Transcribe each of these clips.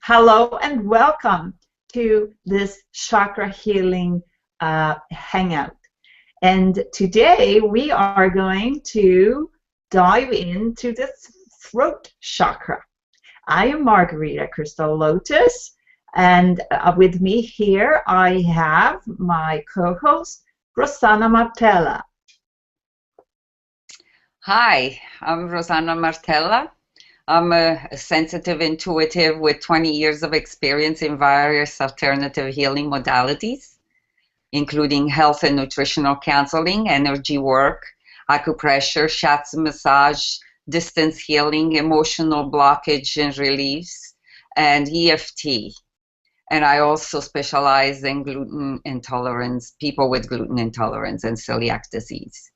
Hello and welcome to this chakra healing hangout. And today we are going to dive into the throat chakra. I am Margarita Crystal Lotus, and with me here I have my co-host Rosanna Martella. Hi, I'm Rosanna Martella. I'm a sensitive intuitive with 20 years of experience in various alternative healing modalities, including health and nutritional counseling, energy work, acupressure, shiatsu massage, distance healing, emotional blockage and reliefs, and EFT. And I also specialize in gluten intolerance, people with gluten intolerance and celiac disease.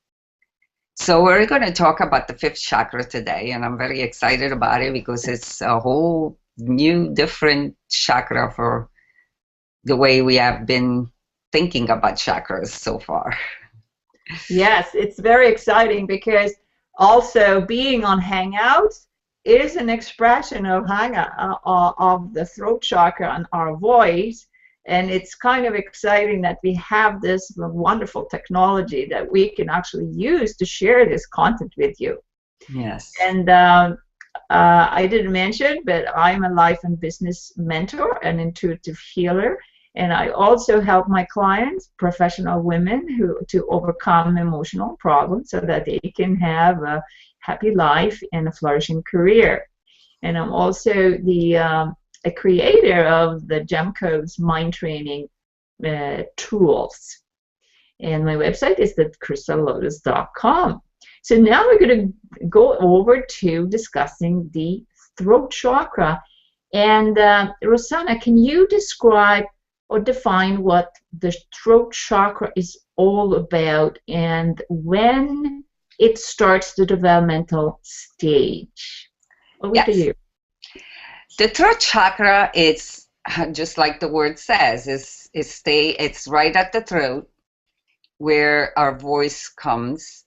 So we're going to talk about the fifth chakra today, and I'm very excited about it because it's a whole new, different chakra for the way we have been thinking about chakras so far. Yes, it's very exciting because also being on Hangouts is an expression of of the throat chakra and our voice. And it's kind of exciting that we have this wonderful technology that we can actually use to share this content with you. Yes. And I didn't mention, but I'm a life and business mentor and intuitive healer. And I also help my clients, professional women, to overcome emotional problems so that they can have a happy life and a flourishing career. And I'm also a creator of the Gem Codes mind training tools. And my website is crystallotus.com. So now we're going to go over to discussing the throat chakra. And Rosanna, can you describe or define what the throat chakra is all about and when it starts the developmental stage? Over to you. The throat chakra is just like the word says, it's right at the throat where our voice comes,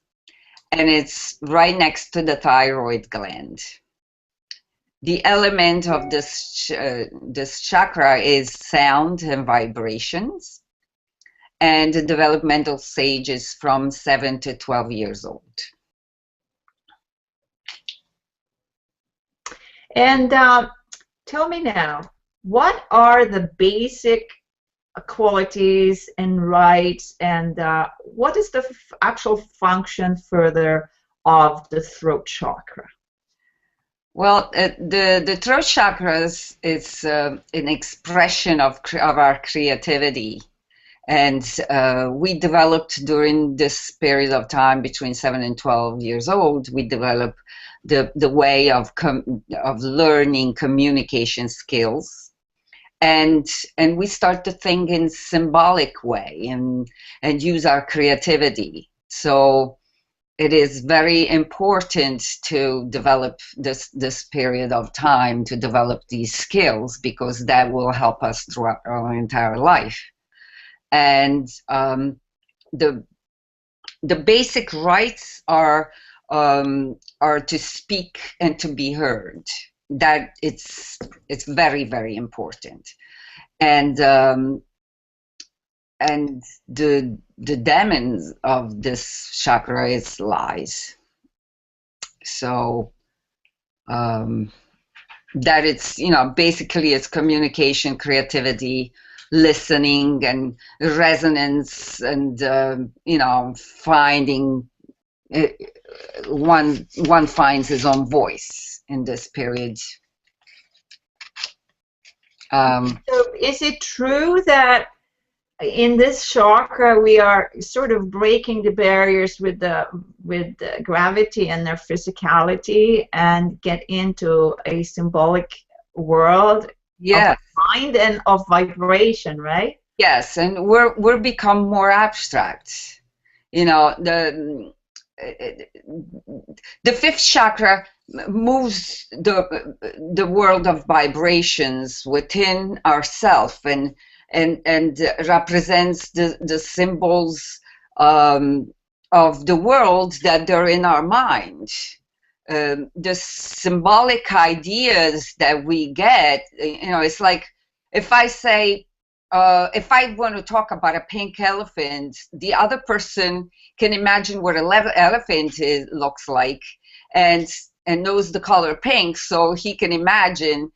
and it's right next to the thyroid gland. The element of this chakra is sound and vibrations, and the developmental stage is from 7 to 12 years old. And tell me now, what are the basic qualities and rights, and what is the actual function further of the throat chakra? Well, the throat chakra is an expression of our creativity, and we developed during this period of time between 7 and 12 years old. We develop the way of learning communication skills, and we start to think in symbolic way and use our creativity. So it is very important to develop this period of time to develop these skills, because that will help us throughout our entire life. And the basic rights are to speak and to be heard. That it's very, very important. And the demons of this chakra is lies. So that it's, basically it's communication, creativity, listening, and resonance, and finding one finds his own voice in this period. So is it true that in this chakra we are sort of breaking the barriers with the gravity and their physicality and get into a symbolic world of mind and of vibration, right? Yes, and we're become more abstract. The fifth chakra moves the world of vibrations within ourself, and represents the symbols of the world that are in our mind. the symbolic ideas that we get, it's like if I say, if I want to talk about a pink elephant, the other person can imagine what an elephant looks like and knows the color pink, so he can imagine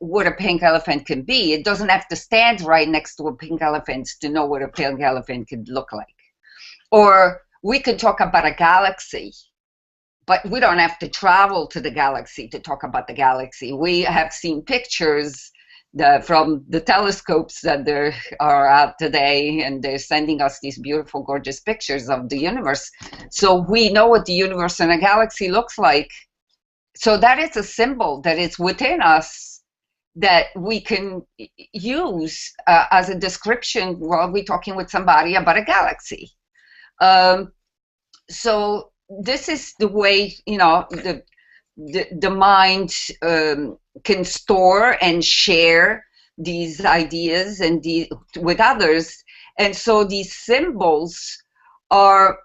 what a pink elephant can be. It doesn't have to stand right next to a pink elephant to know what a pink elephant could look like. Or we could talk about a galaxy, but we don't have to travel to the galaxy to talk about the galaxy. We have seen pictures from the telescopes that there are out today, and they're sending us these beautiful, gorgeous pictures of the universe. So we know what the universe and a galaxy looks like. So that is a symbol that is within us that we can use as a description while we're talking with somebody about a galaxy. So this is the way, the mind can store and share these ideas and with others. And so these symbols are,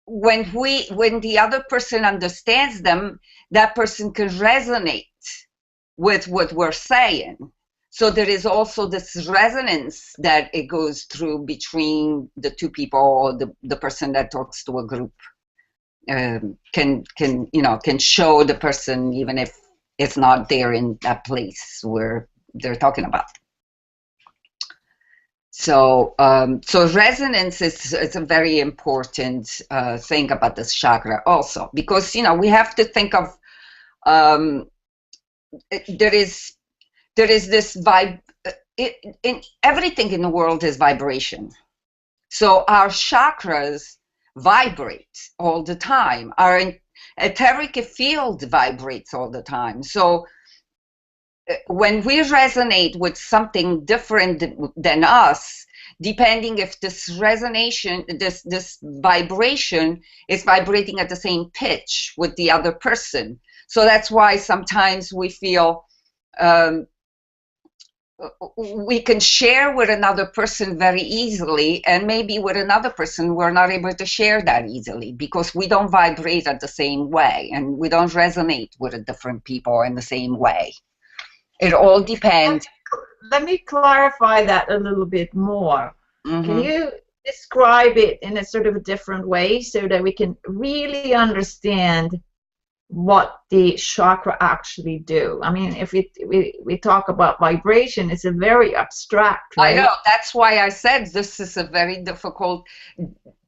when the other person understands them, that person can resonate with what we're saying. So there is also this resonance that it goes through between the two people, or the person that talks to a group. Can show the person even if it's not there in that place where they're talking about. So so resonance is a very important thing about this chakra also, because we have to think of there is this vibe. In everything in the world is vibration. So our chakras vibrate all the time. Our etheric field vibrates all the time. So when we resonate with something different than us, depending if this resonation, this vibration is vibrating at the same pitch with the other person. So that's why sometimes we feel we can share with another person very easily, and maybe with another person we're not able to share that easily because we don't vibrate at the same way and we don't resonate with different people in the same way. It all depends. Let me clarify that a little bit more. Mm-hmm. Can you describe it in a sort of a different way so that we can really understand what the chakra actually do? I mean, if we talk about vibration, it's a very abstract, right? I know, that's why I said this is a very difficult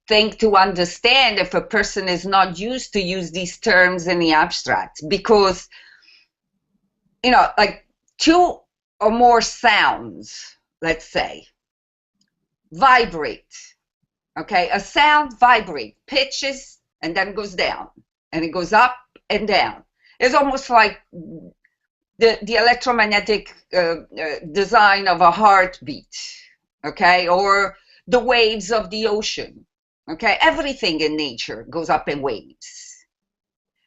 thing to understand if a person is not used to use these terms in the abstract, because like two or more sounds, let's say, vibrate. Okay, a sound vibrates, pitches, and then goes down, and it goes up and down. It's almost like the electromagnetic design of a heartbeat, okay, or the waves of the ocean, okay. Everything in nature goes up in waves.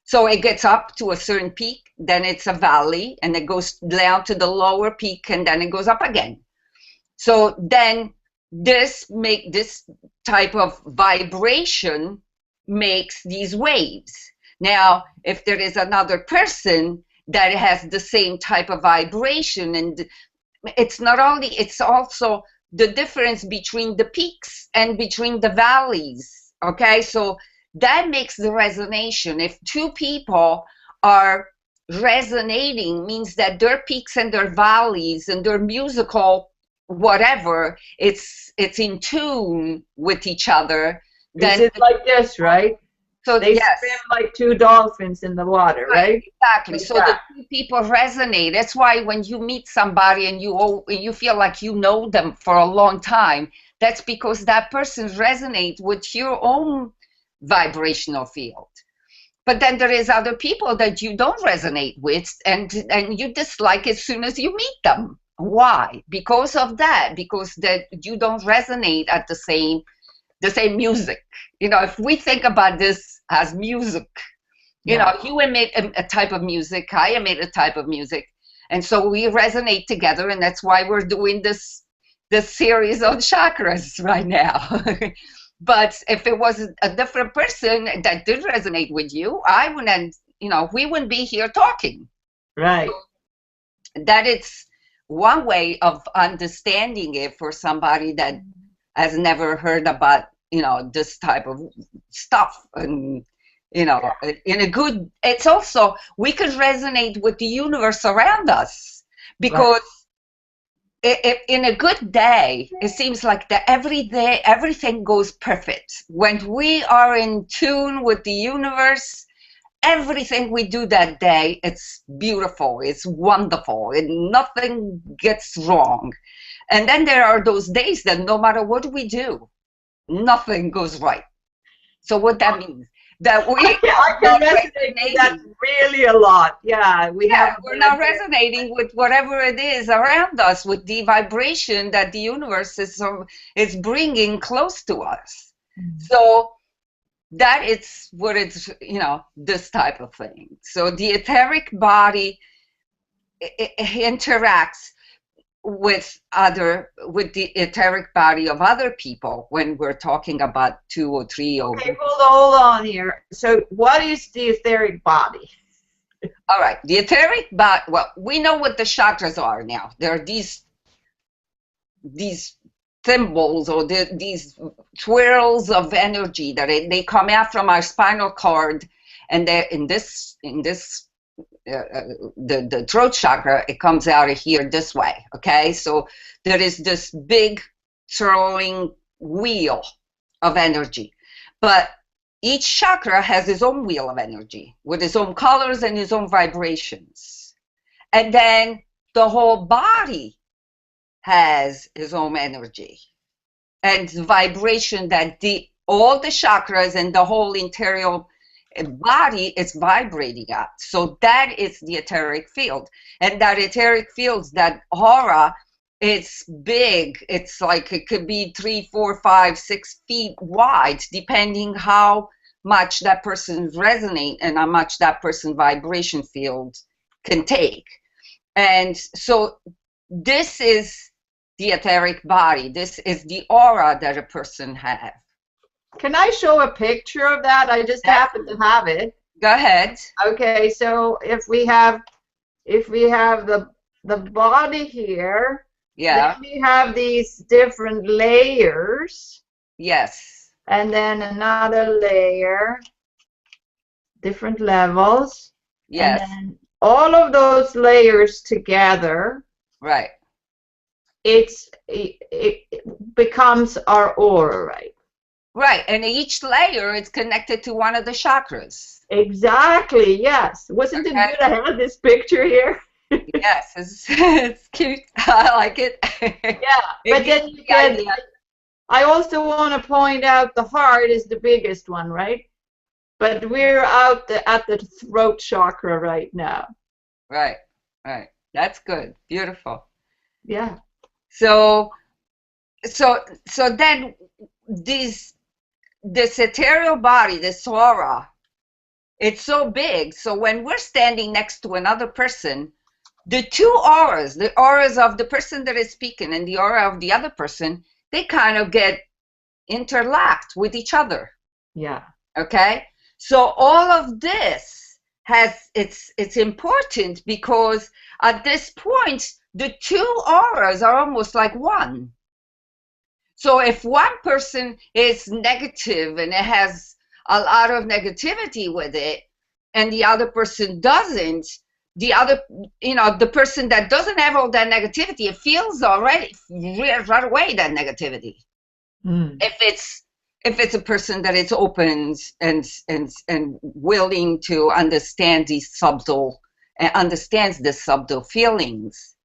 So it gets up to a certain peak, then it's a valley, and it goes down to the lower peak, and then it goes up again. So then this type of vibration makes these waves. Now, if there is another person that has the same type of vibration, and it's also the difference between the peaks and between the valleys, okay? So that makes the resonation. If two people are resonating, means that their peaks and their valleys and their musical whatever, it's in tune with each other. Then it's like this, right? So they swim like two dolphins in the water, right? Exactly. Like so the two people resonate. That's why when you meet somebody and you feel like you know them for a long time, that's because that person resonates with your own vibrational field. But then there is other people that you don't resonate with, and you dislike as soon as you meet them. Why? Because of that. Because that you don't resonate at the same music. If we think about this as music, you emit a type of music, I emit a type of music, and so we resonate together, and that's why we're doing this series on chakras right now. But if it was a different person that did resonate with you, I wouldn't we wouldn't be here talking. Right. That it's one way of understanding it for somebody that has never heard about, this type of stuff. And, in a good, it's also, we could resonate with the universe around us, because in a good day, it seems like that every day, everything goes perfect. When we are in tune with the universe, everything we do that day, it's beautiful, it's wonderful, and nothing gets wrong. And then there are those days that no matter what we do, nothing goes right. So what that means, that I can resonate with that really a lot. Yeah, we're not resonating with whatever it is around us, with the vibration that the universe is bringing close to us. So that it's what it's, this type of thing. So the etheric body it interacts with the etheric body of other people when we're talking about 2 or 3 or... Okay, hold on here. So what is the etheric body? All right, the etheric body, well, we know what the chakras are now. There are these symbols, or these twirls of energy that they come out from our spinal cord, and they're in this the throat chakra, it comes out of here this way. Okay, so there is this big swirling wheel of energy, but each chakra has its own wheel of energy with its own colors and its own vibrations, and then the whole body has its own energy and vibration that all the chakras and the whole interior body is vibrating at. So that is the etheric field. And that etheric field, that aura, it's big. It's like, it could be 3, 4, 5, 6 feet wide, depending how much that person resonate and how much that person vibration field can take. And so this is the etheric body. This is the aura that a person has. Can I show a picture of that? I just happen to have it. Go ahead. Okay, so if we have the body here, then we have these different layers. Yes. And then another layer, different levels. Yes. And then all of those layers together. Right. It becomes our aura, right? Right, and each layer is connected to one of the chakras. Exactly, yes. Wasn't it good I had this picture here? Yes, it's cute. I like it. Yeah, but then you get, I also want to point out the heart is the biggest one, right? But we're at the throat chakra right now. Right, right. That's good. Beautiful. Yeah. So then this ethereal body, this aura, it's so big. So when we're standing next to another person, the two auras, the auras of the person that is speaking and the aura of the other person, they kind of get interlocked with each other. Yeah. Okay. So all of this it's important, because at this point, the two auras are almost like one. So if one person is negative and it has a lot of negativity with it, and the other person doesn't, the other, the person that doesn't have all that negativity, it feels already right away that negativity. If it's a person that is open and willing to understand these understands the subtle feelings.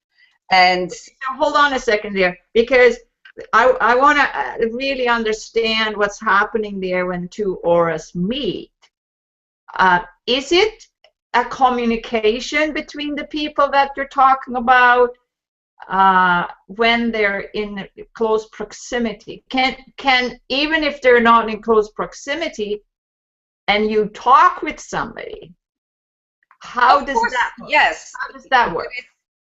And now, hold on a second there, because I want to really understand what's happening there when two auras meet. Is it a communication between the people that you're talking about when they're in close proximity? Can even if they're not in close proximity and you talk with somebody, how does that work? Yes. How does that work?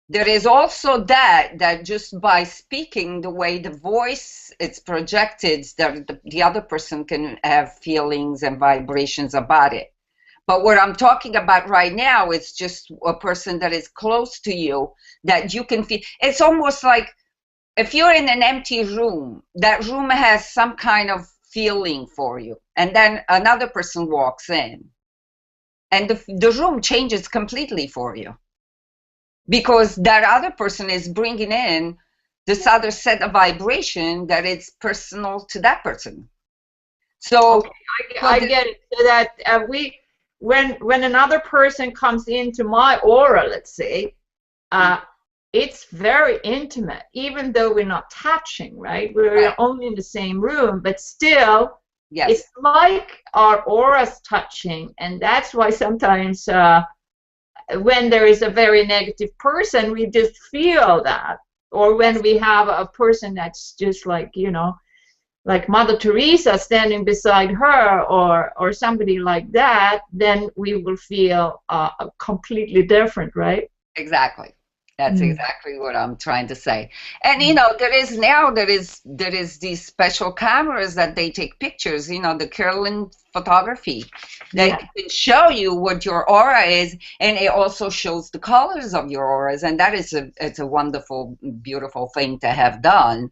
There is also that just by speaking, the way the voice is projected, that the other person can have feelings and vibrations about it. But what I'm talking about right now is just a person that is close to you, that you can feel. It's almost like if you're in an empty room, that room has some kind of feeling for you. And then another person walks in, and the room changes completely for you, because that other person is bringing in this other set of vibration that is personal to that person. So okay, I get it. So that when another person comes into my aura, let's say, it's very intimate, even though we're not touching, right? We're only in the same room, but still, yes, it's like our auras touching, and that's why sometimes when there is a very negative person, we just feel that. Or when we have a person that's just like, you know, like Mother Teresa standing beside her, or somebody like that, then we will feel completely different, right? exactly. That's exactly what I'm trying to say. And you know, there is these special cameras that they take pictures, you know, the Carolyn photography, that can show you what your aura is, and it also shows the colors of your auras, and that is it's a wonderful, beautiful thing to have done.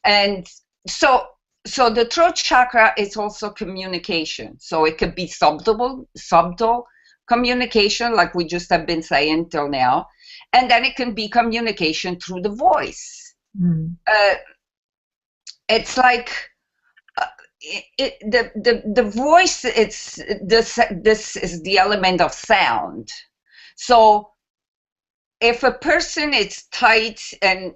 And so the throat chakra is also communication. So it could be subtle communication, like we just have been saying till now. And then it can be communication through the voice. It's like the voice. It's this is the element of sound. So if a person is tight and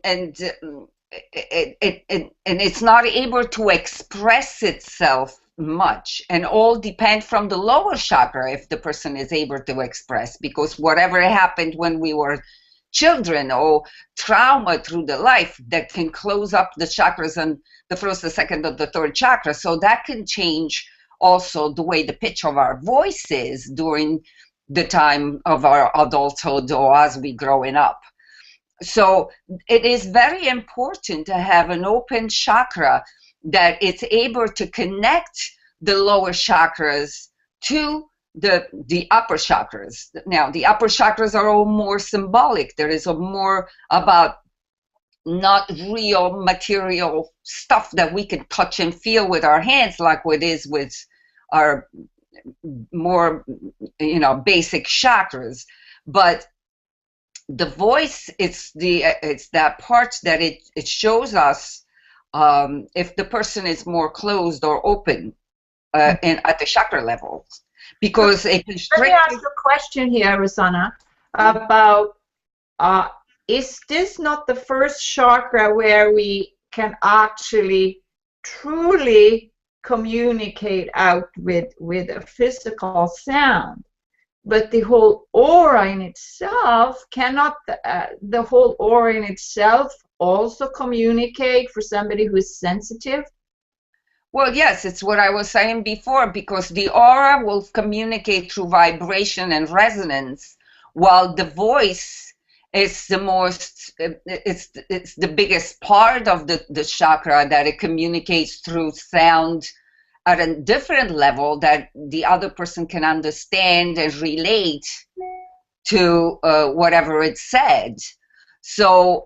it's not able to express itself much, and all depend from the lower chakra if the person is able to express, because whatever happened when we were children or trauma through the life, that can close up the chakras and the first, the second, or the third chakra. So that can change also the way the pitch of our voice is during the time of our adulthood or as we growing up. So it is very important to have an open chakra that it's able to connect the lower chakras to the upper chakras. Now, the upper chakras are all more symbolic. There is a more about not real material stuff that we can touch and feel with our hands, like it is with our more, you know, basic chakras. But the voice, it's that part that it shows us if the person is more closed or open at the chakra level, because it constricts. Let me ask a question here, Rosanna, about is this not the first chakra where we can actually truly communicate out with a physical sound? But the whole aura in itself cannot, the whole aura in itself also communicate for somebody who is sensitive? Well, yes, it's what I was saying before, because the aura will communicate through vibration and resonance, while the voice is the most, it's the biggest part of the chakra, that it communicates through sound at a different level that the other person can understand and relate to whatever it said. So,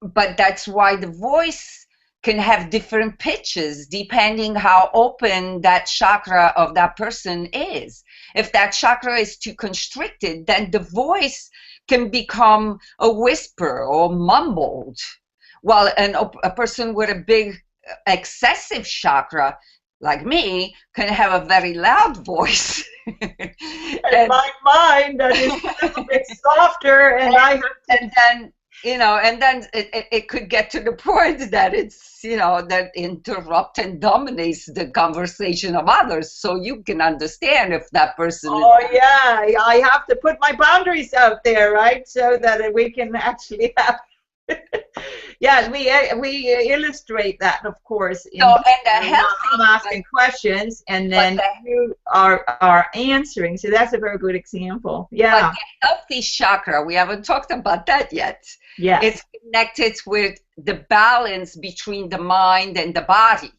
but that's why the voice can have different pitches depending how open that chakra of that person is. If that chakra is too constricted, then the voice can become a whisper or mumbled. While a person with a big excessive chakra, like me, can have a very loud voice. And mine that is a little bit softer, and I have to... And then, you know, and then it could get to the point that it's, you know, that interrupt and dominates the conversation of others. So you can understand if that person yeah, I have to put my boundaries out there, right? So that we can actually have... Yes, we illustrate that, of course. So, and I'm asking questions, and then you are answering. So that's a very good example. Yeah. But the healthy chakra, we haven't talked about that yet. Yeah. It's connected with the balance between the mind and the body.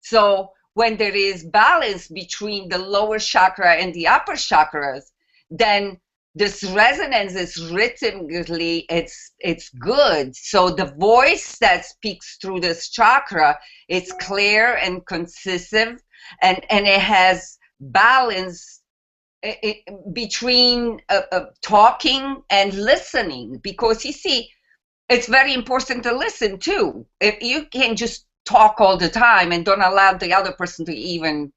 So when there is balance between the lower chakra and the upper chakras, then this resonance is rhythmically, it's good. So the voice that speaks through this chakra is clear and concisive, and it has balance between talking and listening, because you see, it's very important to listen too. If you can just talk all the time and don't allow the other person to even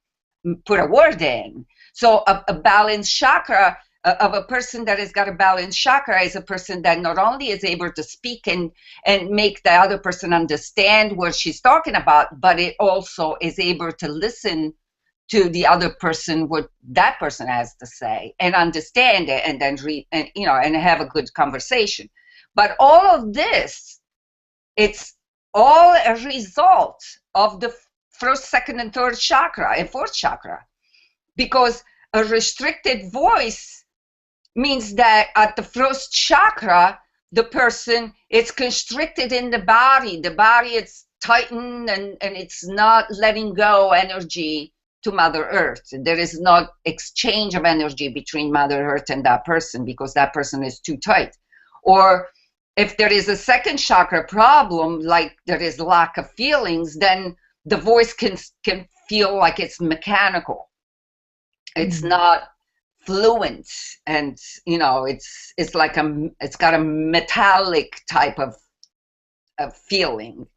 put a word in. So a balanced chakra of a person that has got a balanced chakra is a person that not only is able to speak and make the other person understand what she's talking about, but it also is able to listen to the other person, what that person has to say, and understand it, and then read, and and have a good conversation. But all of this, it's all a result of the first, second, and third chakra and fourth chakra, because a restricted voice means that at the first chakra, the person is constricted in the body. The body is tightened, and it's not letting go energy to Mother Earth. There is not exchange of energy between Mother Earth and that person, because that person is too tight. Or if there is a second chakra problem, like there is lack of feelings, then the voice can feel like it's mechanical. It's not fluent, and it's like it's got a metallic type of feeling.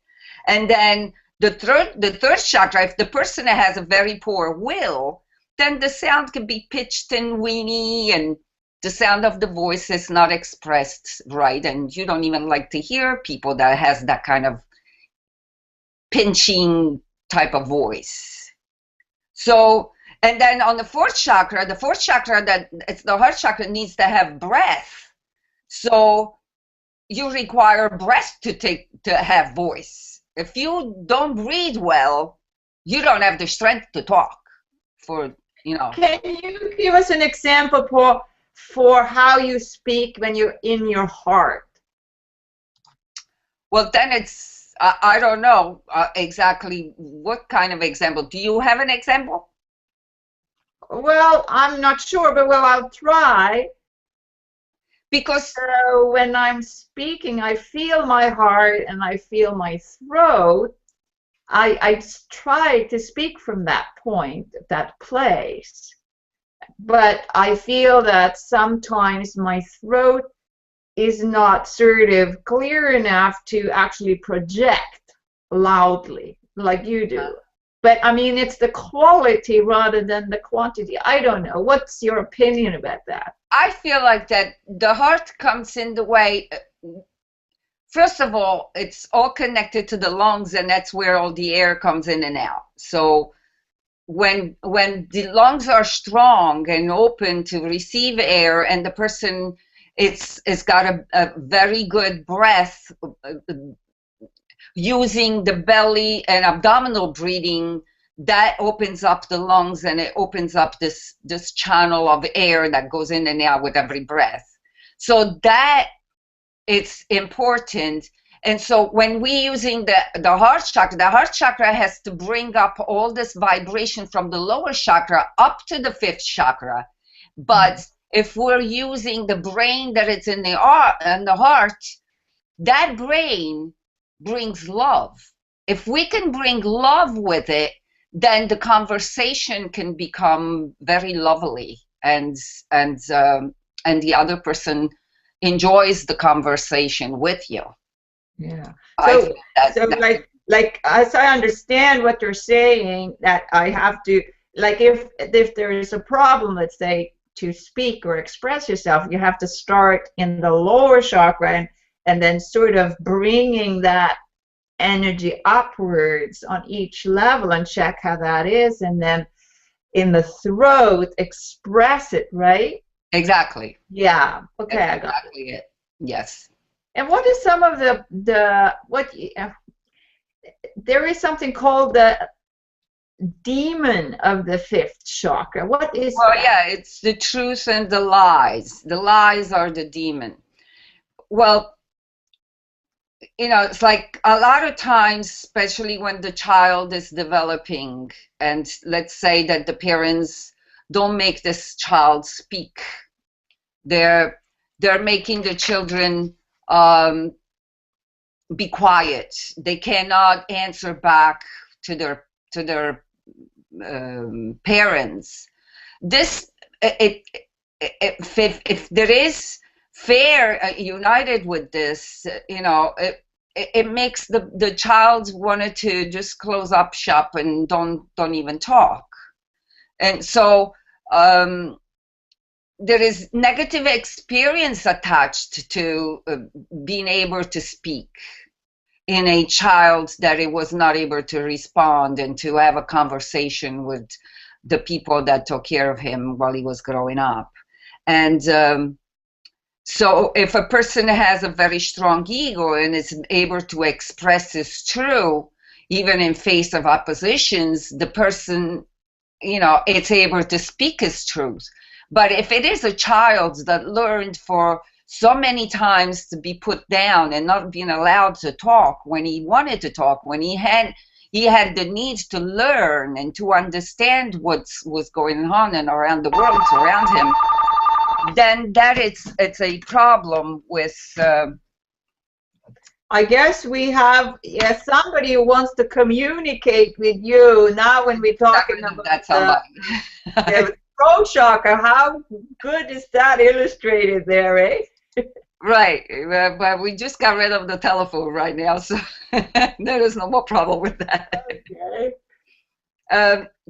And then the third chakra, if the person has a very poor will, then the sound can be pitched and weeny, and the sound of the voice is not expressed right, and you don't even like to hear people that has that kind of pinching type of voice. So, and then on the fourth chakra, that it's the heart chakra, needs to have breath. So you require breath to have voice. If you don't breathe well, you don't have the strength to talk. Can you give us an example for how you speak when you're in your heart? Well, then it's, I don't know exactly what kind of example. Do you have an example? Well, I'm not sure, but I'll try. Because when I'm speaking, I feel my heart and I feel my throat. I try to speak from that point, that place. But I feel that sometimes my throat is not sort of clear enough to actually project loudly like you do. But I mean, it's the quality rather than the quantity. I don't know. What's your opinion about that? I feel like that the heart comes in the way. First of all, it's all connected to the lungs, and that's where all the air comes in and out. So when the lungs are strong and open to receive air, and the person it's got a very good breath, using the belly and abdominal breathing, that opens up the lungs, and it opens up this channel of air that goes in and out with every breath. So that it's important. And so when we're using the heart chakra has to bring up all this vibration from the lower chakra up to the fifth chakra. But if we're using the brain that it's in the heart, that brain brings love. If we can bring love with it, then the conversation can become very lovely, and the other person enjoys the conversation with you. Yeah. So like as I understand what you're saying, that I have to, like, if there is a problem, let's say, to speak or express yourself, you have to start in the lower chakra and then sort of bringing that energy upwards on each level and check how that is, and then in the throat express it, right? Exactly. Yeah. Okay. That's I got exactly it. Yes. And what is some of there is something called the demon of the fifth chakra. What is that? Yeah, it's the truth and the lies. The lies are the demon. Well, you know, it's like a lot of times, especially when the child is developing, and let's say that the parents don't make this child speak, they're making the children be quiet. They cannot answer back to their parents. This if there is fear united with this, you know, it makes the child wanted to just close up shop and don't even talk. And so there is negative experience attached to being able to speak in a child, that it was not able to respond and to have a conversation with the people that took care of him while he was growing up. And so if a person has a very strong ego and is able to express his truth, even in face of oppositions, the person, you know, it's able to speak his truth. But if it is a child that learned for so many times to be put down and not being allowed to talk when he wanted to talk, when he had the need to learn and to understand what was going on and around the world around him, then that it's a problem with. I guess we have somebody who wants to communicate with you now when we're talking about the throat chakra. How good is that illustrated there, eh? Right, but we just got rid of the telephone right now, so there is no more problem with that. Okay.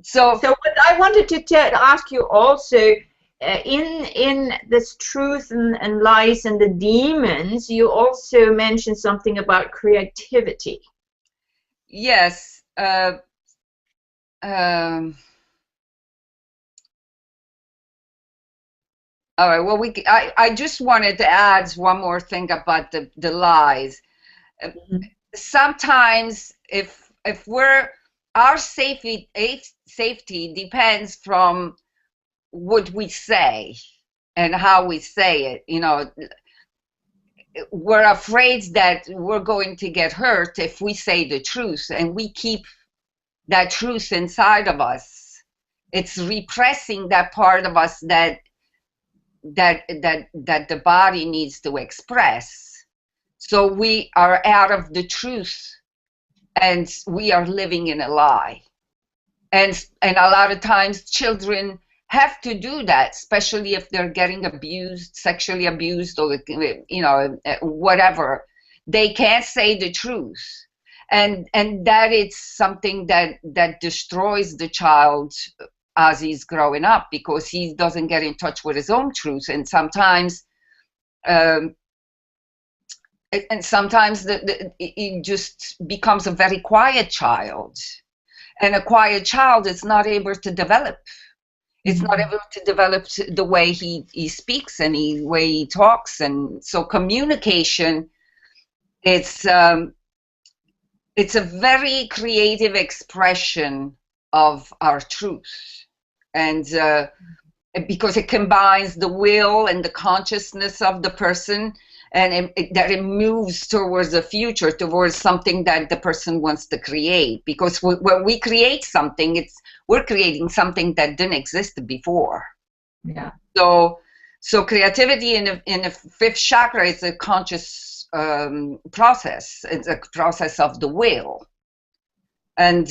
So what I wanted to ask you also, in this truth and lies and the demons, you also mentioned something about creativity. Yes. All right. Well, I just wanted to add one more thing about the lies. Mm-hmm. Sometimes, if our safety depends from what we say and how we say it. You know, we're afraid that we're going to get hurt if we say the truth, and we keep that truth inside of us. It's repressing that part of us that the body needs to express. So we are out of the truth and we are living in a lie. And a lot of times children have to do that, especially if they're getting abused, sexually abused, or, you know, whatever. They can't say the truth. And that is something that destroys the child as he's growing up, because he doesn't get in touch with his own truth. And sometimes it just becomes a very quiet child. And a quiet child is not able to develop. It's not able to develop the way he speaks and the way he talks. And so communication, it's a very creative expression of our truth. And because it combines the will and the consciousness of the person, and that it moves towards the future, towards something that the person wants to create. Because when we create something, we're creating something that didn't exist before. Yeah. So creativity in the fifth chakra is a conscious process. It's a process of the will. And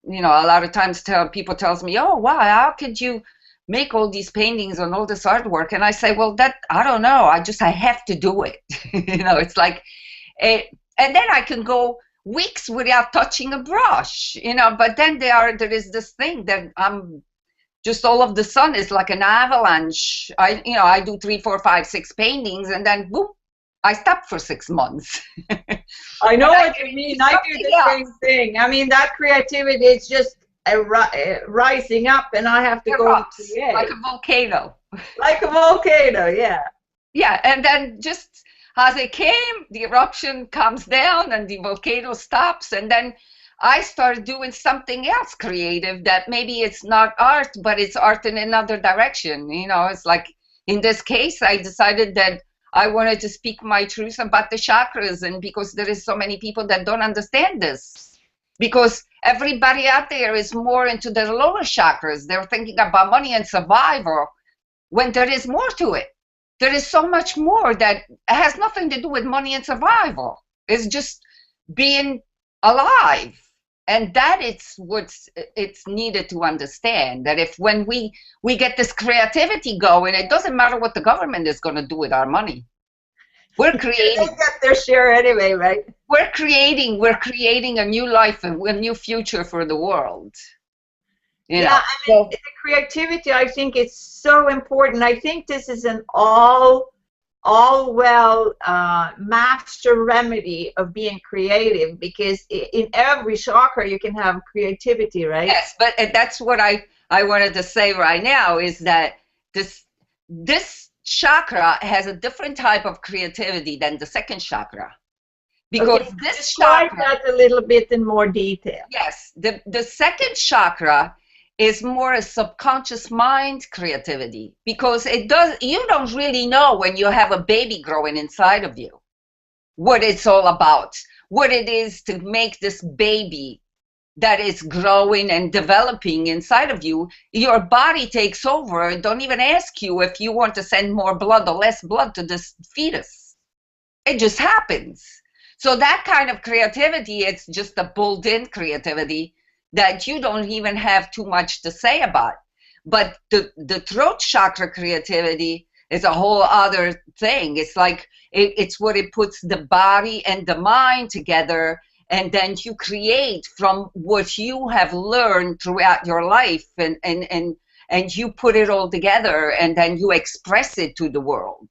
you know, a lot of times people tells me, "Oh, wow, how could you make all these paintings and all this artwork?" And I say, well, I don't know. I have to do it. You know, it's like, and then I can go weeks without touching a brush, you know, but then there is this thing that I'm just all of the sudden it's like an avalanche. I do 3, 4, 5, 6 paintings, and then boom, I stop for 6 months. I know what you mean. I do the same thing. I mean, that creativity is just rising up, and I have to go and create. Like a volcano. Like a volcano, yeah. Yeah, and then just as it came, the eruption comes down and the volcano stops, and then I start doing something else creative that maybe it's not art, but it's art in another direction. You know, it's like in this case, I decided that I wanted to speak my truth about the chakras, and because there is so many people that don't understand this. Because everybody out there is more into the lower chakras. They're thinking about money and survival when there is more to it. There is so much more that has nothing to do with money and survival. It's just being alive. And that is what's it's needed to understand, that if when we get this creativity going, it doesn't matter what the government is going to do with our money. We're creating. They get their share anyway, right? We're creating a new life and a new future for the world. You know? I mean, the creativity, I think, is so important. I think this is an all well master remedy of being creative, because in every chakra you can have creativity, right? Yes, but that's what I wanted to say right now, is that this chakra has a different type of creativity than the second chakra. Because okay, this describe chakra, that a little bit in more detail. Yes, the second chakra is more a subconscious mind creativity, because you don't really know when you have a baby growing inside of you what it's all about, what it is to make this baby that is growing and developing inside of you. Your body takes over, don't even ask you if you want to send more blood or less blood to this fetus. It just happens. So that kind of creativity, it's just a built-in creativity that you don't even have too much to say about. But the throat chakra creativity is a whole other thing. It's like it's what it puts the body and the mind together, and then you create from what you have learned throughout your life, and you put it all together, and then you express it to the world,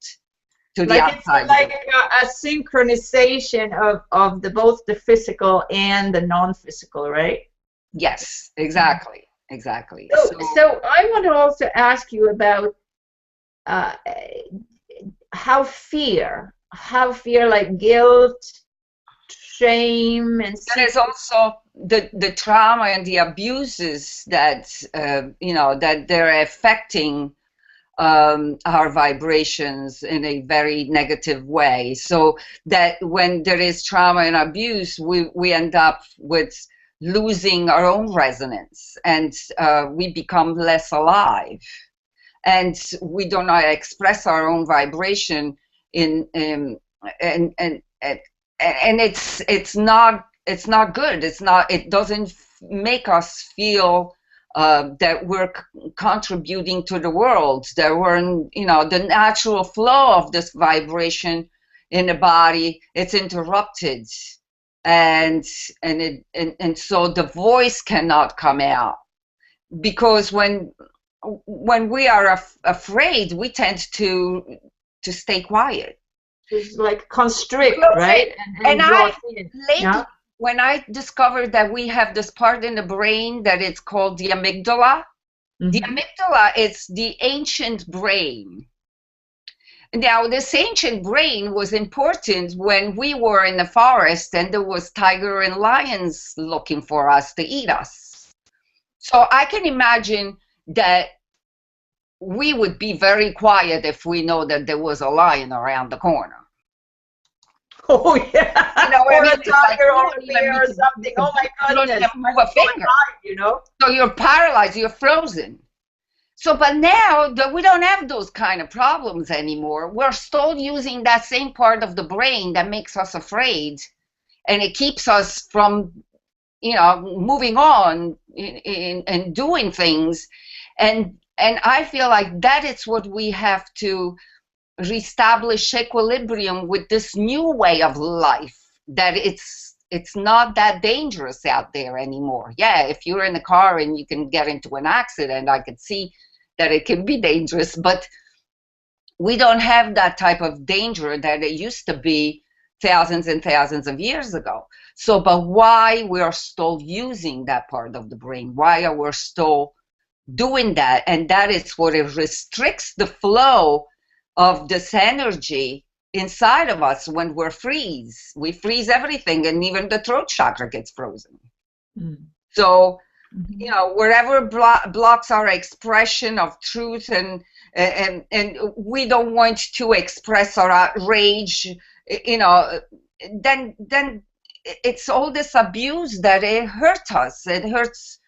to the outside. It's like a synchronization of both the physical and the non-physical, right? Yes, exactly. So I want to also ask you about how fear like guilt, shame, and there is also the trauma and the abuses that that they're affecting our vibrations in a very negative way. So that when there is trauma and abuse, we end up with losing our own resonance, and we become less alive, and we do not express our own vibration and it's not good. It doesn't make us feel that we're contributing to the world, that we're the natural flow of this vibration in the body, it's interrupted, and so the voice cannot come out, because when we are afraid, we tend to stay quiet. It's like constrict, right? And lately, when I discovered that we have this part in the brain that it's called the amygdala. Mm-hmm. The amygdala is the ancient brain. Now, this ancient brain was important when we were in the forest and there was tiger and lions looking for us to eat us. So I can imagine that we would be very quiet if we know that there was a lion around the corner. Oh yeah, or a tiger over there or something. Oh my goodness! You don't move a finger. So you're paralyzed. You're frozen. So, but now that we don't have those kind of problems anymore, we're still using that same part of the brain that makes us afraid, and it keeps us from, moving on and doing things, and I feel like that is what we have to reestablish equilibrium with this new way of life, that it's not that dangerous out there anymore. Yeah, if you're in a car and you can get into an accident, I could see that it can be dangerous, but we don't have that type of danger that it used to be thousands and thousands of years ago. So, but why we are still using that part of the brain? Why are we still doing that? And that is what it restricts the flow of this energy inside of us. When we freeze everything, and even the throat chakra gets frozen. So wherever blocks our expression of truth and and we don't want to express our outrage, you know, then it's all this abuse that it hurts us. It hurts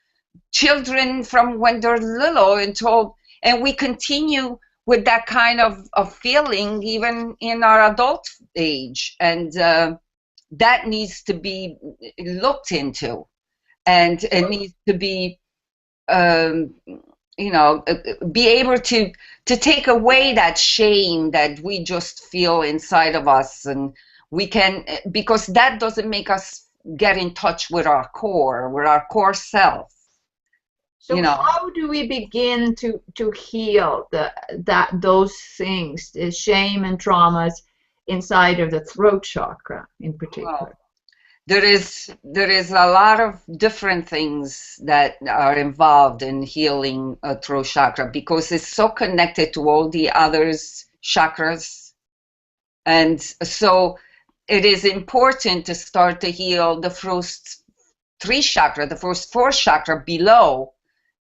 children from when they're little and we continue with that kind of feeling even in our adult age, and that needs to be looked into, and it needs to be you know, be able to take away that shame that we just feel inside of us, and we can, because that doesn't make us get in touch with our core self. So you know, how do we begin to heal those things, the shame and traumas inside of the throat chakra in particular? well, there is a lot of different things that are involved in healing a throat chakra, because it's so connected to all the others chakras, and so it is important to start to heal the first three chakra, the first four chakra below,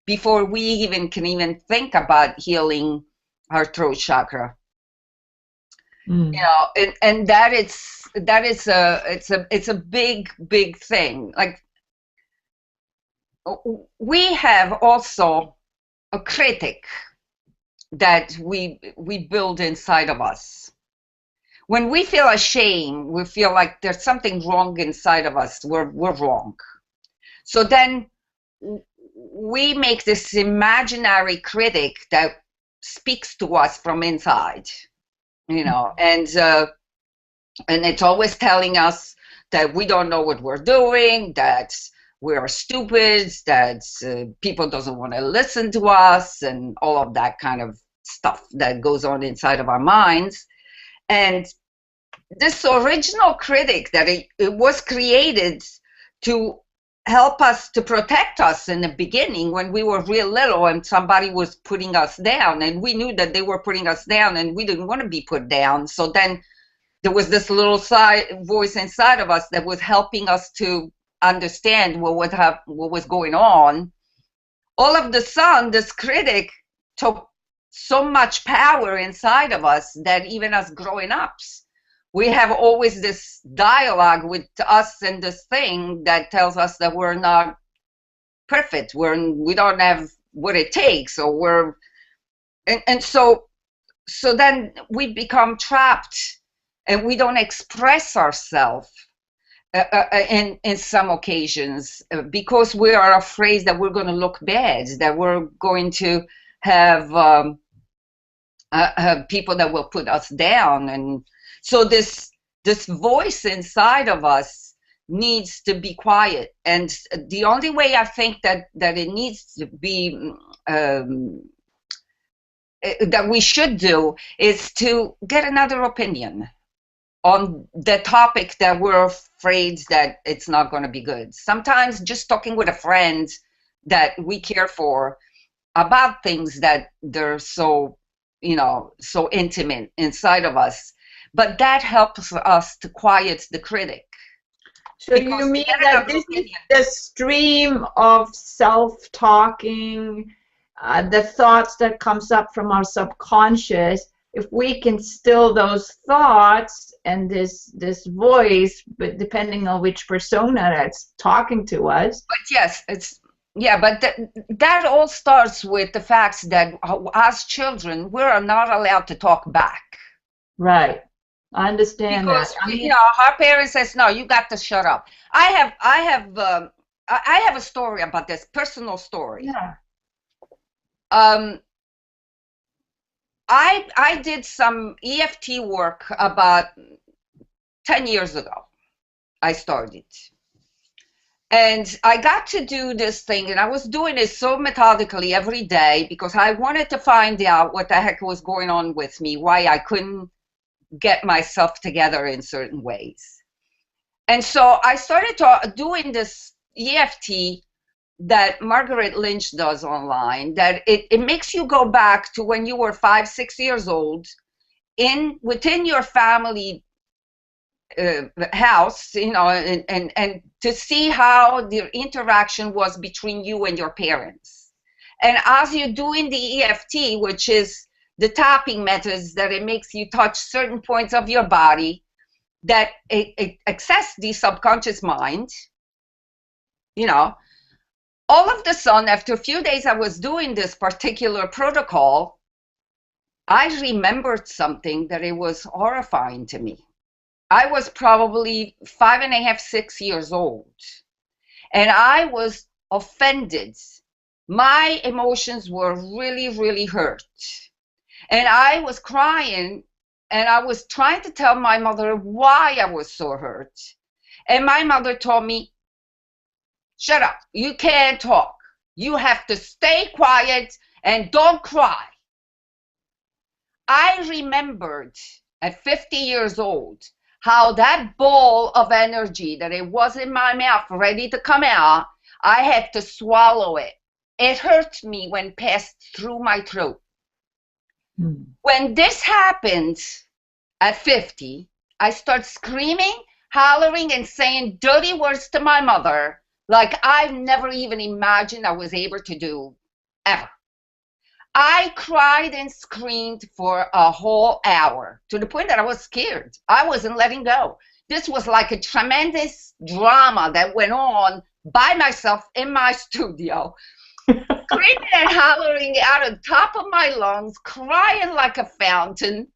before we can even think about healing our throat chakra. You know, and that is a big thing. Like, we have also a critic that we build inside of us. When we feel ashamed, we feel like there's something wrong inside of us. We're wrong. So then we make this imaginary critic that speaks to us from inside, you know, and it's always telling us that we don't know what we're doing, that we're stupid, that people doesn't want to listen to us, and all of that kind of stuff that goes on inside of our minds. And this original critic that it was created to help us, to protect us in the beginning when we were real little and somebody was putting us down, and we knew that they were putting us down and we didn't want to be put down. So then there was this little voice inside of us that was helping us to understand what was going on. All of the sudden, this critic took so much power inside of us that even as growing ups, we have always this dialogue with us and this thing that tells us that we're not perfect, we don't have what it takes, or we're, and so then we become trapped and we don't express ourselves in some occasions, because we are afraid that we're going to look bad, that we're going to have people that will put us down. And so this voice inside of us needs to be quiet, and the only way I think that it needs to be that we should do is to get another opinion on the topic that we're afraid that it's not going to be good. Sometimes just talking with a friend that we care for about things that they're so, you know, so intimate inside of us. But that helps us to quiet the critic. So you mean that this is the stream of self-talking, the thoughts that comes up from our subconscious? If we can still those thoughts and this voice, but depending on which persona that's talking to us. But yes, but that all starts with the fact that as children, we are not allowed to talk back. Right. I understand because that. You know, our parents says, no, you got to shut up. I have a story about this, personal story. Yeah. I did some EFT work about 10 years ago. I started. And I got to do this thing, and I was doing it so methodically every day because I wanted to find out what the heck was going on with me, why I couldn't get myself together in certain ways. And so I started doing this EFT that Margaret Lynch does online, that it makes you go back to when you were 5, 6 years old, within your family house, you know, and to see how the interaction was between you and your parents. And as you're doing the EFT, which is the tapping methods that it makes you touch certain points of your body that it access the subconscious mind, you know. All of the sudden, after a few days I was doing this particular protocol, I remembered something that it was horrifying to me. I was probably 5.5, 6 years old, and I was offended. My emotions were really, really hurt. And I was crying, and I was trying to tell my mother why I was so hurt. And my mother told me, shut up, you can't talk. You have to stay quiet and don't cry. I remembered at 50 years old how that ball of energy that it was in my mouth ready to come out, I had to swallow it. It hurt me when it passed through my throat. When this happened at 50, I started screaming, hollering, and saying dirty words to my mother like I've never even imagined I was able to do, ever. I cried and screamed for a whole hour to the point that I was scared. I wasn't letting go. This was like a tremendous drama that went on by myself in my studio, screaming and hollering out of the top of my lungs, crying like a fountain.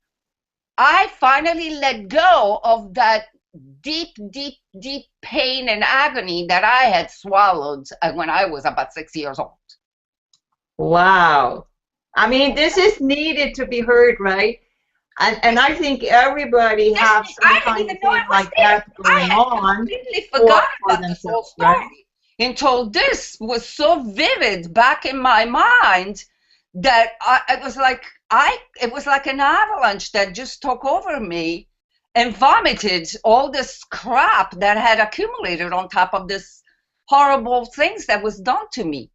I finally let go of that deep, deep, deep pain and agony that I had swallowed when I was about 6 years old. Wow. I mean, this is needed to be heard, right? And I think everybody has some kind of thing like that going on. I completely forgot about this whole story. Right? Until this was so vivid back in my mind that it was like an avalanche that just took over me and vomited all this crap that had accumulated on top of this horrible things that was done to me.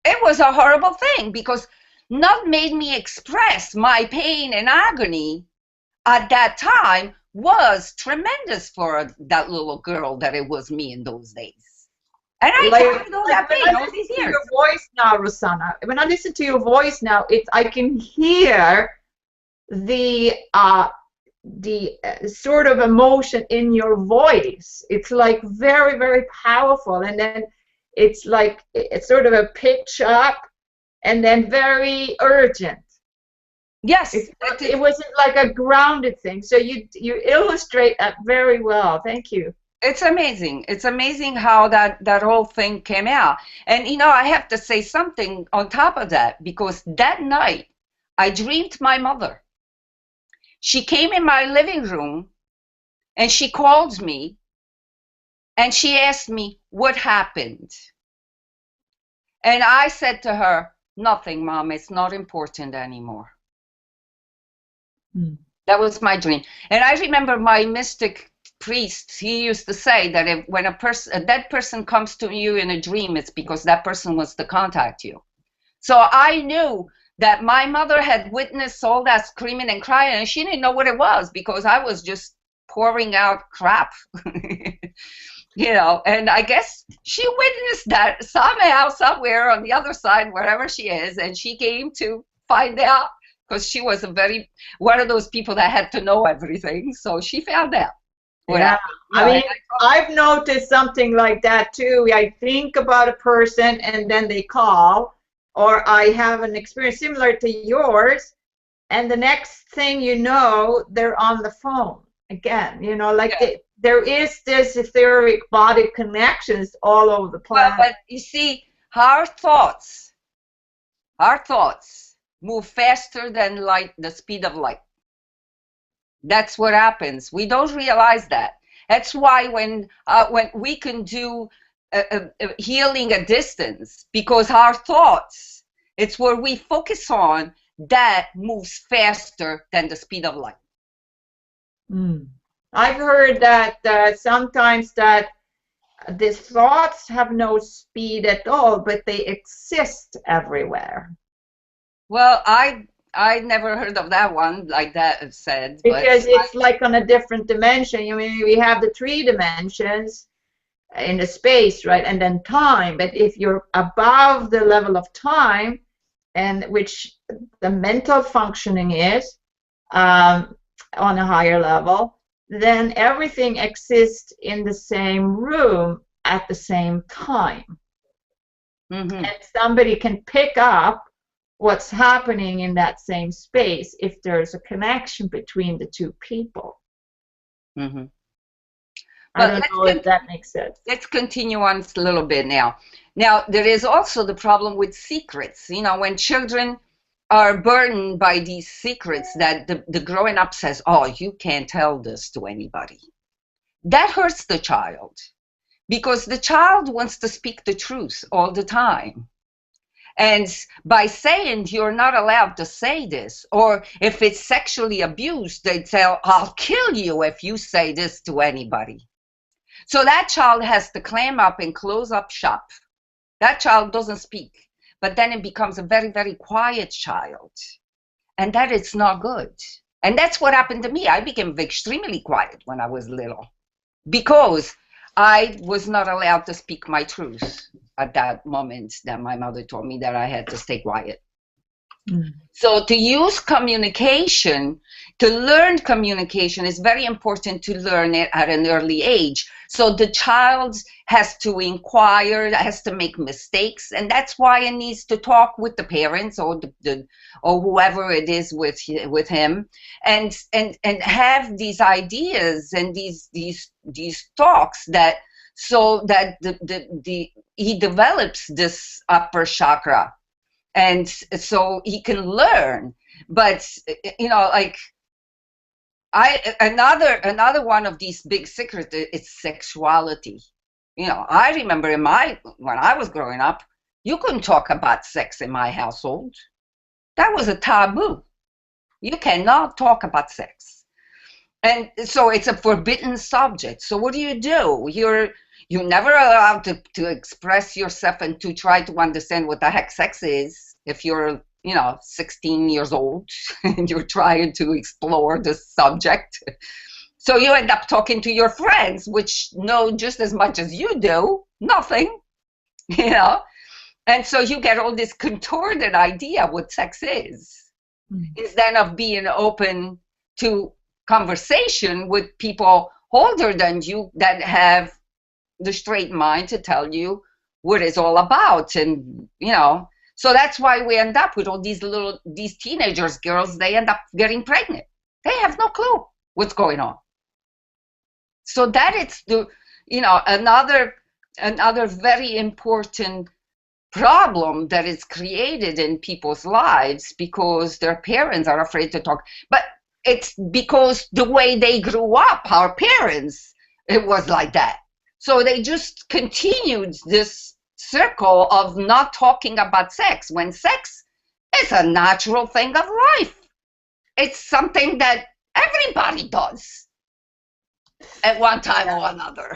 It was a horrible thing because not made me express my pain and agony at that time was tremendous for that little girl that it was me in those days. And I carried all that pain all these years. Your voice now, Rosanna. When I listen to your voice now, I can hear the sort of emotion in your voice. It's like very, very powerful, and then it's like it's sort of a pitch up, and then very urgent. Yes, it wasn't like a grounded thing. So you illustrate that very well. Thank you. It's amazing. It's amazing how that whole thing came out. And you know, I have to say something on top of that, because that night I dreamed my mother. She came in my living room and she called me and she asked me what happened. And I said to her, nothing, Mom, it's not important anymore. That was my dream. And I remember my mystic priest, he used to say that when a dead person comes to you in a dream, it's because that person wants to contact you. So I knew that my mother had witnessed all that screaming and crying, and she didn't know what it was because I was just pouring out crap. You know, and I guess she witnessed that somehow, somewhere on the other side, wherever she is, and she came to find out because she was one of those people that had to know everything. So she found out. Yeah, I mean, I've noticed something like that too. I think about a person and then they call, or I have an experience similar to yours, and the next thing you know, they're on the phone again. You know, like there is this etheric body connections all over the planet. But you see, our thoughts move faster than light, the speed of light. That's what happens. We don't realize that. That's why when we can do healing at distance, because our thoughts, it's where we focus on, that moves faster than the speed of light. I've heard that sometimes that the thoughts have no speed at all, but they exist everywhere. Well, I never heard of that one, like that said. Because it's like on a different dimension. I mean, we have the 3 dimensions in the space, right, and then time. But if you're above the level of time, and which the mental functioning is on a higher level, then everything exists in the same room at the same time. And somebody can pick up what's happening in that same space if there's a connection between the two people. I don't know if that makes sense. Let's continue on a little bit now. Now, there is also the problem with secrets. You know, when children are burdened by these secrets that the growing up says, oh, you can't tell this to anybody. That hurts the child, because the child wants to speak the truth all the time. And by saying you're not allowed to say this, or if it's sexually abused, they tell, I'll kill you if you say this to anybody. So that child has to clam up and close up shop. That child doesn't speak, but then it becomes a very, very quiet child. And that is not good. And that's what happened to me. I became extremely quiet when I was little, because I was not allowed to speak my truth at that moment that my mother told me that I had to stay quiet. So to use communication, to learn communication is very important, to learn it at an early age. So the child has to inquire, has to make mistakes, and that's why it needs to talk with the parents or or whoever it is with him, and have these ideas and these talks, that so that he develops this upper chakra. And so he can learn. But, you know, like, another one of these big secrets is sexuality. You know, I remember when I was growing up, you couldn't talk about sex in my household. That was a taboo. You cannot talk about sex. And so it's a forbidden subject. So what do? You're never allowed to express yourself and to try to understand what the heck sex is if you're, 16 years old and you're trying to explore this subject. So you end up talking to your friends, which know just as much as you do, nothing, And so you get all this contorted idea what sex is, instead of being open to conversation with people older than you that have the straight mind to tell you what it's all about. And so that's why we end up with all these teenagers, girls, they end up getting pregnant. They have no clue what's going on. So that it's another very important problem that is created in people's lives, because their parents are afraid to talk. But it's because the way they grew up, our parents, it was like that. So they just continued this circle of not talking about sex, when sex is a natural thing of life. It's something that everybody does at one time or another,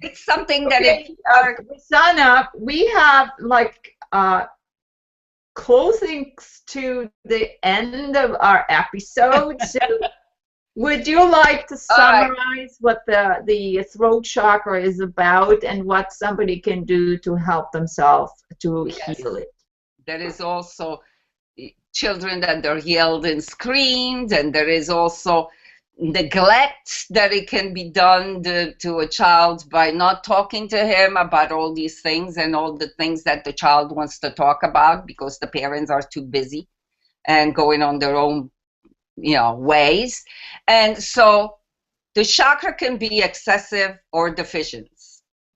It's something that Rosanna, we have closings to the end of our episode. So would you like to summarize what the throat chakra is about and what somebody can do to help themselves to heal it? There is also children that are yelled and screamed, and there is also neglect that it can be done to a child by not talking to him about all these things and all the things that the child wants to talk about, because the parents are too busy and going on their own ways. And so the chakra can be excessive or deficient.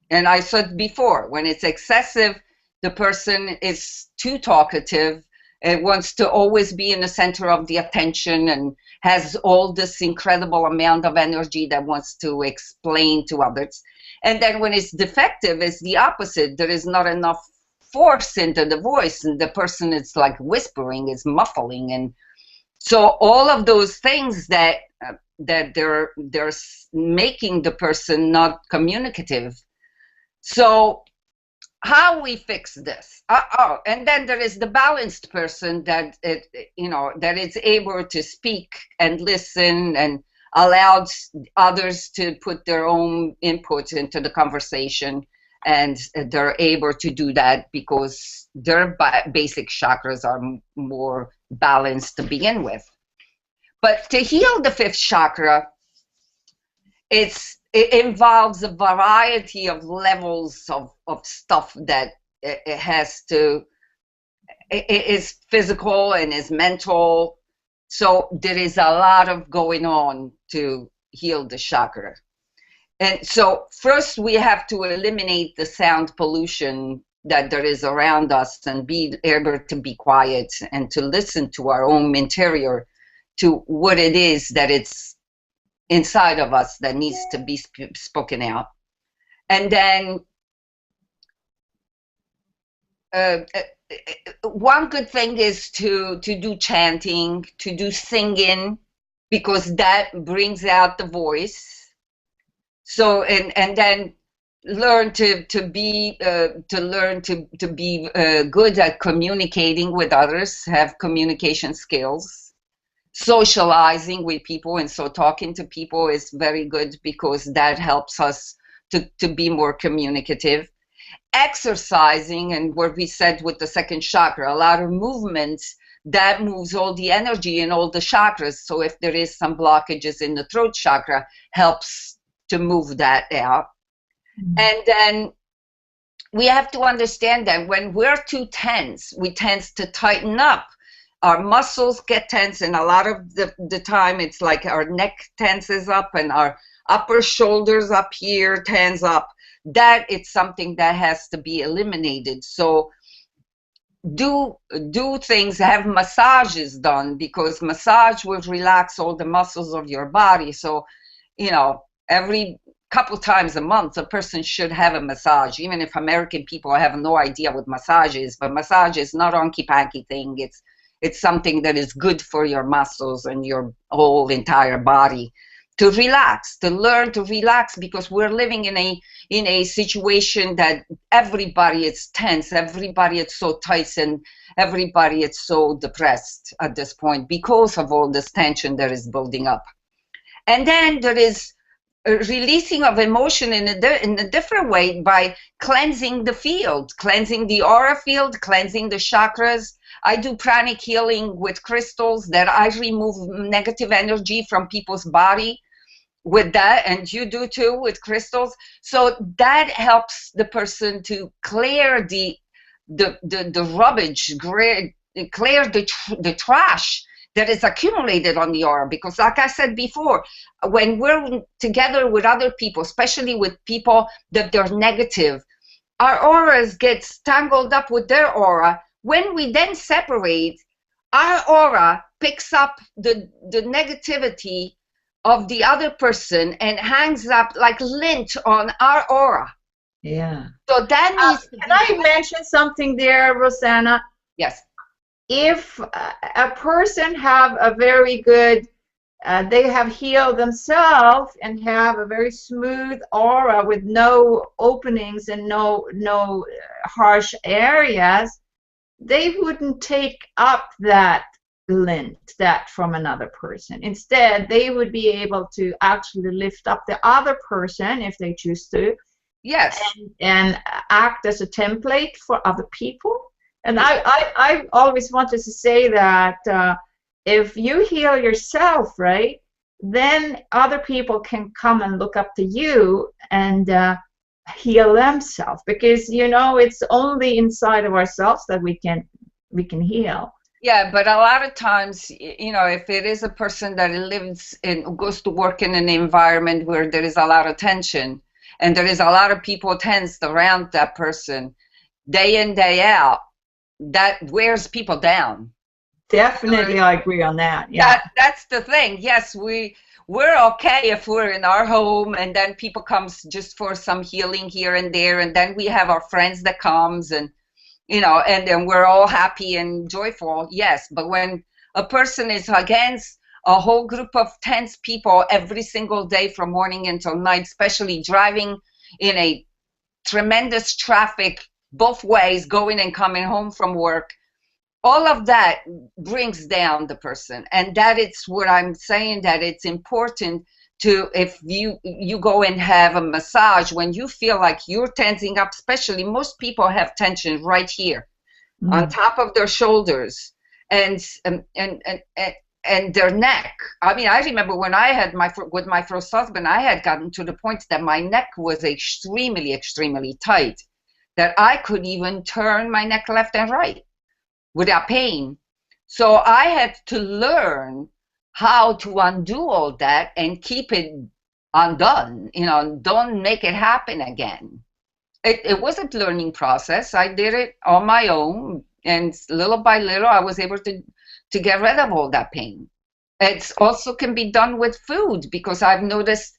And I said before, when it's excessive, the person is too talkative. It wants to always be in the center of the attention and has all this incredible amount of energy that wants to explain to others. And then when it's defective, it's the opposite. There is not enough force into the voice, and the person is like whispering, is muffling. And so all of those things that they're making the person not communicative. So how we fix this? And then there is the balanced person that that is able to speak and listen and allows others to put their own input into the conversation, and they're able to do that because their basic chakras are more balanced to begin with. But to heal the fifth chakra, it involves a variety of levels of stuff that it has to, it is physical and is mental. So there is a lot of going on to heal the chakra. And so first we have to eliminate the sound pollution that there is around us and be able to be quiet and to listen to our own interior, to what it is that it's inside of us that needs to be spoken out. And then one good thing is to do chanting, to do singing, because that brings out the voice. So and then learn to be good at communicating with others, have communication skills, socializing with people, and so talking to people is very good because that helps us to be more communicative. Exercising, and what we said with the second chakra, a lot of movements that moves all the energy in all the chakras. So if there is some blockages in the throat chakra, helps to move that out. And then we have to understand that when we're too tense, we tend to tighten up. Our muscles get tense, and a lot of the time it's like our neck tenses up and our upper shoulders up here tense up. That it's something that has to be eliminated. So do things, have massages done, because massage will relax all the muscles of your body. So, you know, every couple times a month, a person should have a massage, even if American people have no idea what massage is. But massage is not onky-panky thing. It's something that is good for your muscles and your whole entire body to relax, to learn to relax, because we're living in a situation that everybody is tense, everybody is so tight, and everybody is so depressed at this point because of all this tension that is building up. And then there is a releasing of emotion in a different way by cleansing the field, cleansing the aura field, cleansing the chakras. I do pranic healing with crystals that I remove negative energy from people's body with that, and you do too with crystals. So that helps the person to clear the rubbish, clear the trash that is accumulated on the aura. Because like I said before, when we're together with other people, especially with people that they're negative, our auras get tangled up with their aura. When we then separate, our aura picks up the negativity of the other person and hangs up like lint on our aura. Yeah. So that needs to be. Can I mention something there, Rosanna? Yes. If a person have a very good, they have healed themselves and have a very smooth aura with no openings and no harsh areas, they wouldn't take up that lint that from another person. Instead, they would be able to actually lift up the other person if they choose to. Yes. And act as a template for other people. And I always wanted to say that if you heal yourself, right, then other people can come and look up to you and heal themselves, because you know it's only inside of ourselves that we can heal. Yeah, but a lot of times, you know, if it is a person that lives and goes to work in an environment where there is a lot of tension and there is a lot of people tensed around that person day in, day out, that wears people down. Definitely, I agree on that. Yeah, that's the thing. Yes, we're okay if we're in our home and then people comes just for some healing here and there, and then we have our friends that comes, and you know, and then we're all happy and joyful. Yes, but when a person is against a whole group of tense people every single day from morning until night, especially driving in a tremendous traffic both ways, going and coming home from work, all of that brings down the person. And that is what I'm saying, that it's important to, if you go and have a massage, when you feel like you're tensing up, especially most people have tension right here on top of their shoulders and their neck. I mean, I remember when I had with my first husband, I had gotten to the point that my neck was extremely, extremely tight, that I could even turn my neck left and right without pain. So I had to learn how to undo all that and keep it undone, don't make it happen again. It was a learning process. I did it on my own, and little by little, I was able to get rid of all that pain. It also can be done with food, because I've noticed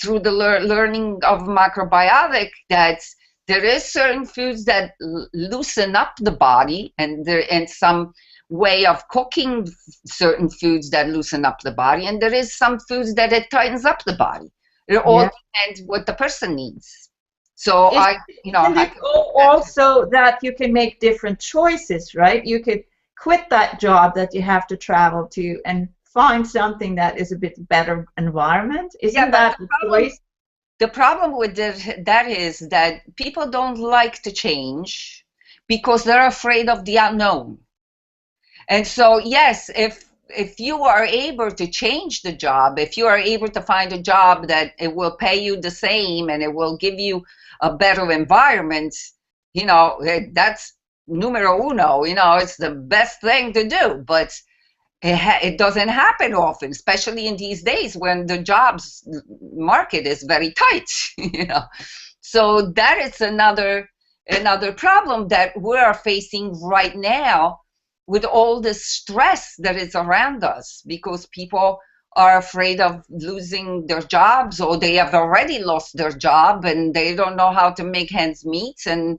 through the learning of macrobiotic that there is certain foods that loosen up the body, and some way of cooking certain foods that loosen up the body, and there is some foods that it tightens up the body. It all depends what the person needs. So also that you can make different choices, right? You could quit that job that you have to travel to and find something that is a bit better environment. Isn't that the choice? The problem with that is that people don't like to change because they're afraid of the unknown. And so, yes, if you are able to change the job, if you are able to find a job that it will pay you the same and it will give you a better environment, that's numero uno, it's the best thing to do. But it doesn't happen often, especially in these days when the jobs market is very tight, So that is another problem that we're facing right now with all the stress that is around us, because people are afraid of losing their jobs, or they have already lost their job and they don't know how to make ends meet. And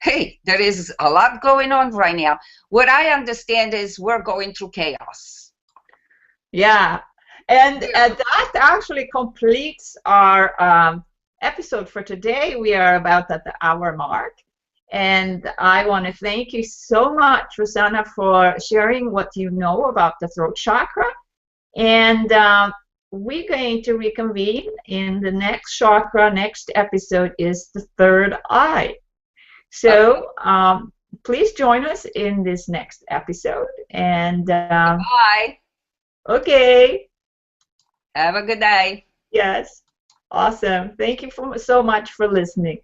hey, there is a lot going on right now. What I understand is we're going through chaos. Yeah, and that actually completes our episode for today. We are about at the hour mark. And I want to thank you so much, Rosanna, for sharing what you know about the throat chakra. And we're going to reconvene in the next chakra. Next episode is the third eye. So please join us in this next episode. And bye. Okay. Have a good day. Yes. Awesome. Thank you so much for listening.